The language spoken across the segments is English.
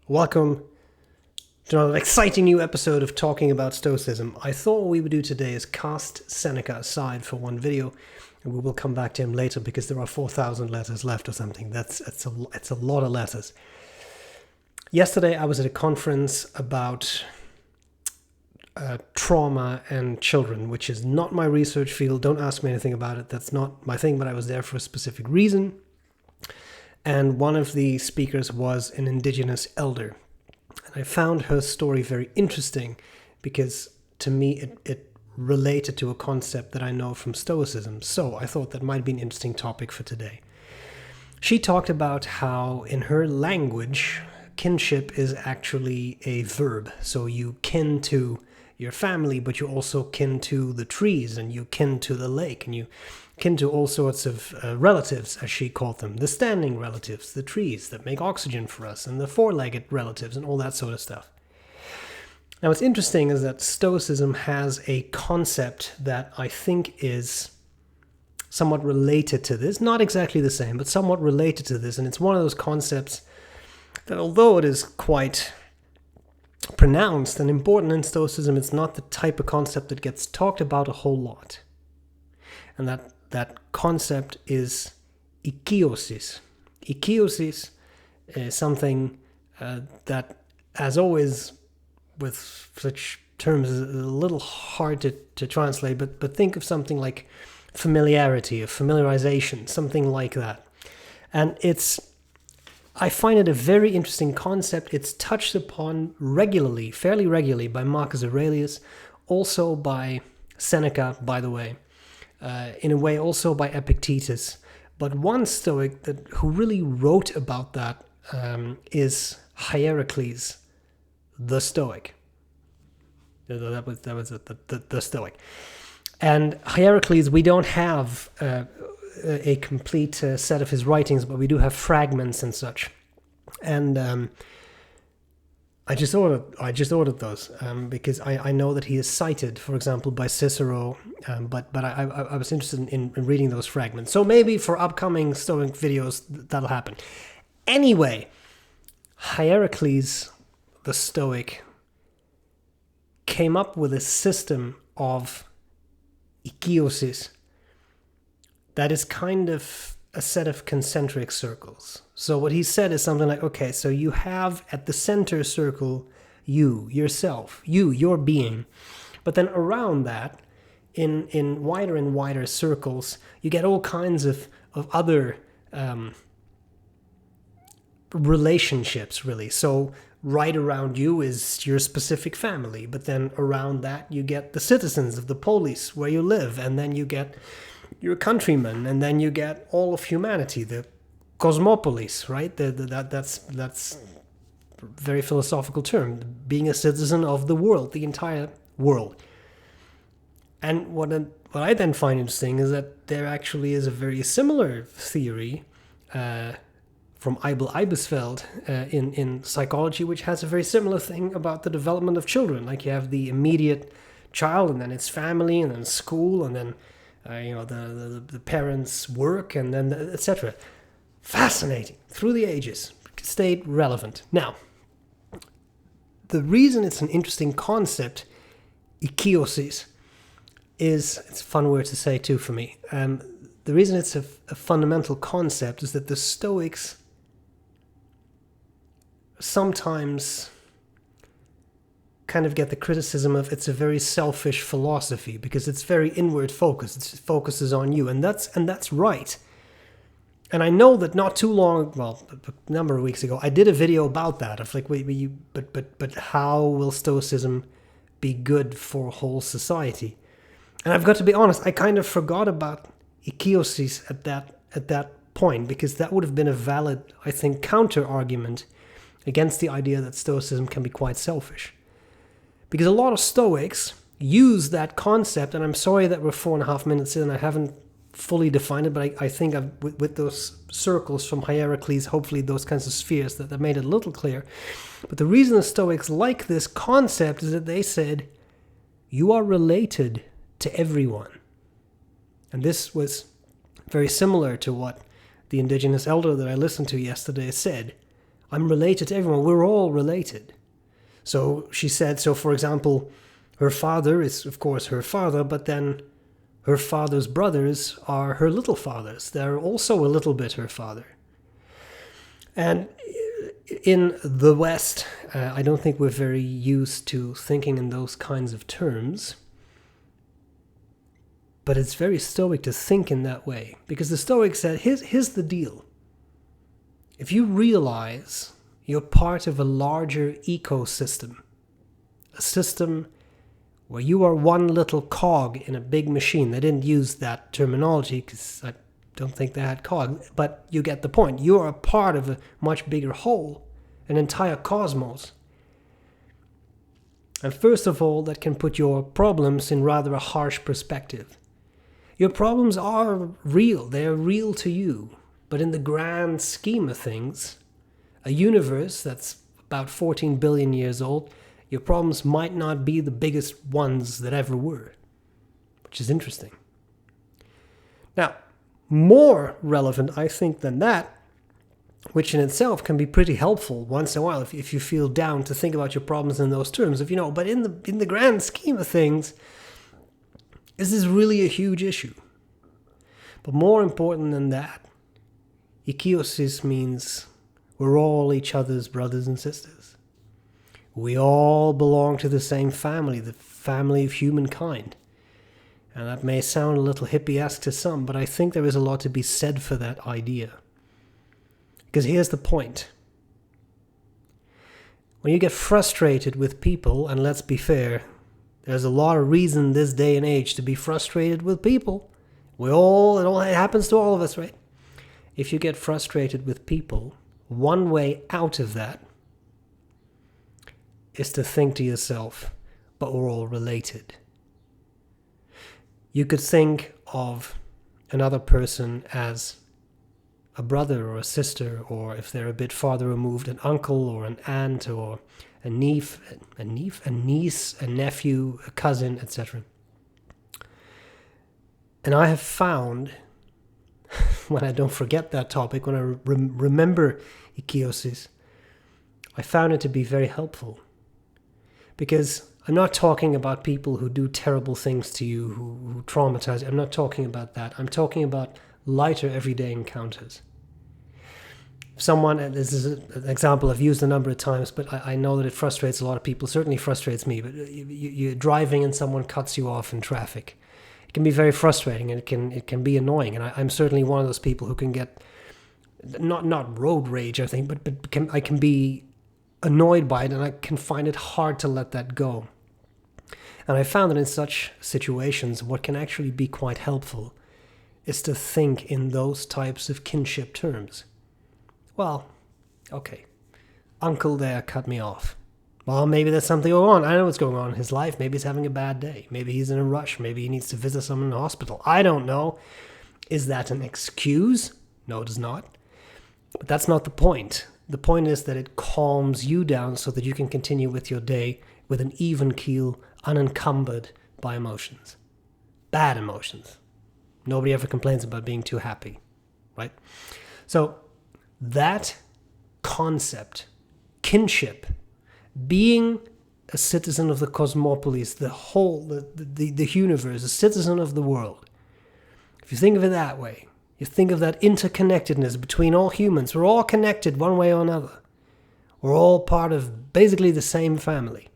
Welcome to another exciting new episode of Talking About Stoicism. I thought what we would do today is cast Seneca aside for one video, and we will come back to him later because there are 4,000 letters left or something. It's a lot of letters. Yesterday I was at a conference about trauma and children, which is not my research field. Don't ask me anything about it. That's not my thing, but I was there for a specific reason. And one of the speakers was an indigenous elder. And I found her story very interesting because to me it related to a concept that I know from Stoicism. So I thought that might be an interesting topic for today. She talked about how in her language, kinship is actually a verb. So you kin to your family, but you also kin to the trees, and you kin to the lake, and you kin to all sorts of relatives, as she called them. The standing relatives, the trees that make oxygen for us, and the four-legged relatives, and all that sort of stuff. Now what's interesting is that Stoicism has a concept that I think is somewhat related to this. Not exactly the same, but somewhat related to this. And it's one of those concepts that, although it is quite pronounced and important in Stoicism, it's not the type of concept that gets talked about a whole lot. And that concept is Oikeiosis. Oikeiosis is something that, as always with such terms, is a little hard to translate, but think of something like familiarity, or familiarization, something like that. And I find it a very interesting concept. It's touched upon regularly, fairly regularly, by Marcus Aurelius, also by Seneca, by the way, in a way also by Epictetus. But one Stoic who really wrote about that is Hierocles, the Stoic. That was the Stoic. And Hierocles, we don't have a complete set of his writings, but we do have fragments and such. And I just ordered those because I know that he is cited, for example, by Cicero. But I was interested in reading those fragments. So maybe for upcoming Stoic videos that'll happen. Anyway, Hierocles, the Stoic, came up with a system of Oikeiosis that is kind of a set of concentric circles. So what he said is something like, okay, so you have at the center circle you, yourself, your being. But then around that, in wider and wider circles, you get all kinds of other relationships, really. So right around you is your specific family, but then around that you get the citizens of the polis where you live, and then you get your countrymen, and then you get all of humanity, the cosmopolis, right? That's a very philosophical term, being a citizen of the world, the entire world. And what I then find interesting is that there actually is a very similar theory from Abel Eibesfeld in psychology, which has a very similar thing about the development of children. Like you have the immediate child, and then its family, and then school, and then the parents' work, and then etc. Fascinating. Through the ages, stayed relevant. Now, the reason it's an interesting concept, Oikeiosis, it's a fun word to say too for me. The reason it's a fundamental concept is that the Stoics sometimes kind of get the criticism of it's a very selfish philosophy because it's very inward focused. It focuses on you, and that's right. And I know that not too long, well, a number of weeks ago, I did a video about that. Of like, but how will Stoicism be good for a whole society? And I've got to be honest, I kind of forgot about Oikeiosis at that point, because that would have been a valid, I think, counter argument against the idea that Stoicism can be quite selfish. Because a lot of Stoics use that concept, and I'm sorry that we're 4.5 minutes in and I haven't fully defined it, but I think with those circles from Hierocles, hopefully those kinds of spheres, that made it a little clear. But the reason the Stoics like this concept is that they said, you are related to everyone. And this was very similar to what the indigenous elder that I listened to yesterday said. I'm related to everyone. We're all related. So she said, so for example, her father is, of course, her father, but then her father's brothers are her little fathers. They're also a little bit her father. And in the West, I don't think we're very used to thinking in those kinds of terms. But it's very Stoic to think in that way. Because the Stoics said, here's the deal. If you realize you're part of a larger ecosystem, a system where you are one little cog in a big machine. They didn't use that terminology because I don't think they had cog, but you get the point. You are a part of a much bigger whole, an entire cosmos. And first of all, that can put your problems in rather a harsh perspective. Your problems are real. They are real to you. But in the grand scheme of things, a universe that's about 14 billion years old, your problems might not be the biggest ones that ever were, which is interesting. Now, more relevant, I think, than that, which in itself can be pretty helpful once in a while if you feel down to think about your problems in those terms. But in the grand scheme of things, is this really a huge issue? But more important than that, Oikeiosis means we're all each other's brothers and sisters. We all belong to the same family, the family of humankind. And that may sound a little hippie-esque to some, but I think there is a lot to be said for that idea. Because here's the point. When you get frustrated with people, and let's be fair, there's a lot of reason this day and age to be frustrated with people. It happens to all of us, right? If you get frustrated with people, one way out of that is to think to yourself, but we're all related. You could think of another person as a brother or a sister, or if they're a bit farther removed, an uncle or an aunt or a niece, a nephew, a cousin, etc. And I have found, when I don't forget that topic, when I remember Oikeiosis, I found it to be very helpful. Because I'm not talking about people who do terrible things to you, who traumatize you. I'm not talking about that. I'm talking about lighter everyday encounters. Someone, and this is an example I've used a number of times, but I know that it frustrates a lot of people. It certainly frustrates me. But you're driving and someone cuts you off in traffic. It can be very frustrating, and it can be annoying. And I'm certainly one of those people who can get not road rage, I think, but I can be annoyed by it, and I can find it hard to let that go. And I found that in such situations, what can actually be quite helpful is to think in those types of kinship terms. Well, okay, uncle there cut me off. Well, maybe there's something going on. I know what's going on in his life. Maybe he's having a bad day. Maybe he's in a rush. Maybe he needs to visit someone in the hospital. I don't know. Is that an excuse? No, it is not. But that's not the point. The point is that it calms you down so that you can continue with your day with an even keel, unencumbered by emotions. Bad emotions. Nobody ever complains about being too happy, right? So that concept, kinship, being a citizen of the cosmopolis, the whole, the universe, a citizen of the world. If you think of it that way, you think of that interconnectedness between all humans. We're all connected one way or another. We're all part of basically the same family.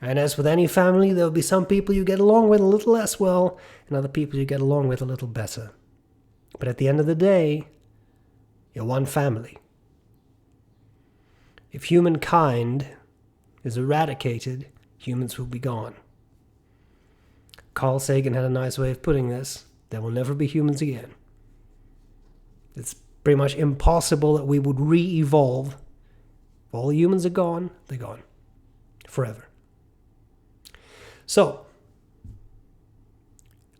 And as with any family, there'll be some people you get along with a little less well, and other people you get along with a little better. But at the end of the day, you're one family. If humankind is eradicated, humans will be gone. Carl Sagan had a nice way of putting this. There will never be humans again. It's pretty much impossible that we would re-evolve. If all humans are gone, they're gone. Forever. So,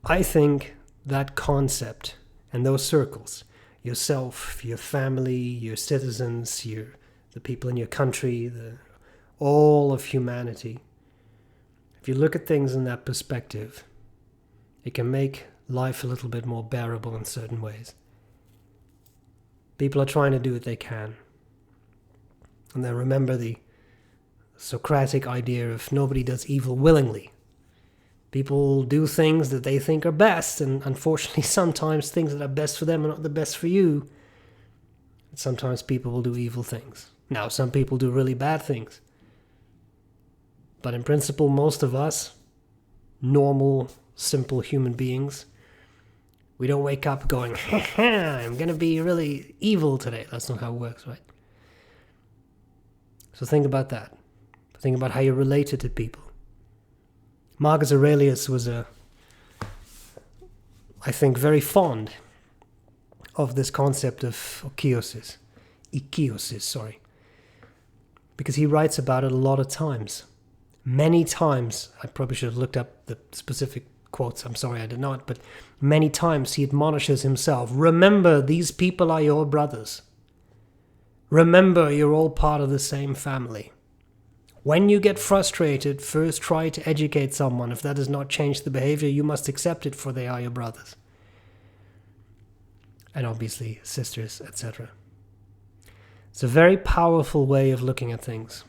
I think that concept and those circles, yourself, your family, your citizens, the people in your country, all of humanity, if you look at things in that perspective, it can make life a little bit more bearable in certain ways. People are trying to do what they can. And then remember the Socratic idea of nobody does evil willingly. People do things that they think are best, and unfortunately sometimes things that are best for them are not the best for you. And sometimes people will do evil things. Now, some people do really bad things. But in principle, most of us, normal, simple human beings, we don't wake up going, I'm going to be really evil today. That's not how it works, right? So think about that. Think about how you're related to people. Marcus Aurelius was I think, very fond of this concept of Oikeiosis, because he writes about it a lot of times. Many times, I probably should have looked up the specific quotes, I'm sorry I did not, but many times he admonishes himself, remember, these people are your brothers. Remember, you're all part of the same family. When you get frustrated, first try to educate someone. If that does not change the behavior, you must accept it, for they are your brothers. And obviously, sisters, etc. It's a very powerful way of looking at things.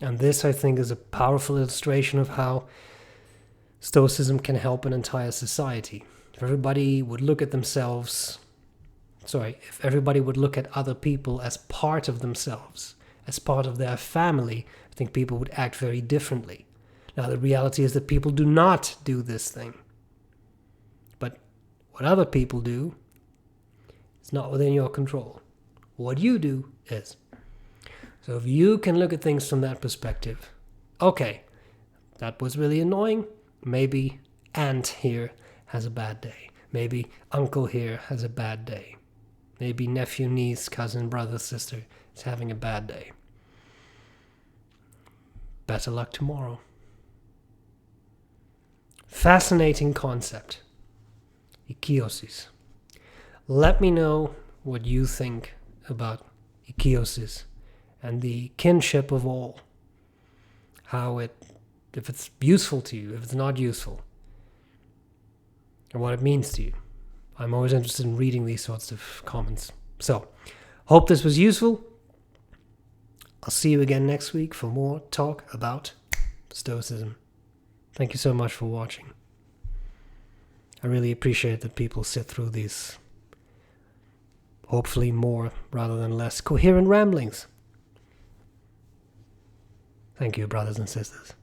And this, I think, is a powerful illustration of how Stoicism can help an entire society. If everybody would look at if everybody would look at other people as part of themselves, as part of their family, I think people would act very differently. Now, the reality is that people do not do this thing. But what other people do is not within your control. What you do is. So if you can look at things from that perspective, okay, that was really annoying. Maybe aunt here has a bad day. Maybe uncle here has a bad day. Maybe nephew, niece, cousin, brother, sister is having a bad day. Better luck tomorrow. Fascinating concept. Oikeiosis. Let me know what you think about Oikeiosis and the kinship of all. If it's useful to you, if it's not useful, and what it means to you. I'm always interested in reading these sorts of comments. So, hope this was useful. I'll see you again next week for more talk about Stoicism. Thank you so much for watching. I really appreciate that people sit through these, hopefully more rather than less, coherent ramblings. Thank you, brothers and sisters.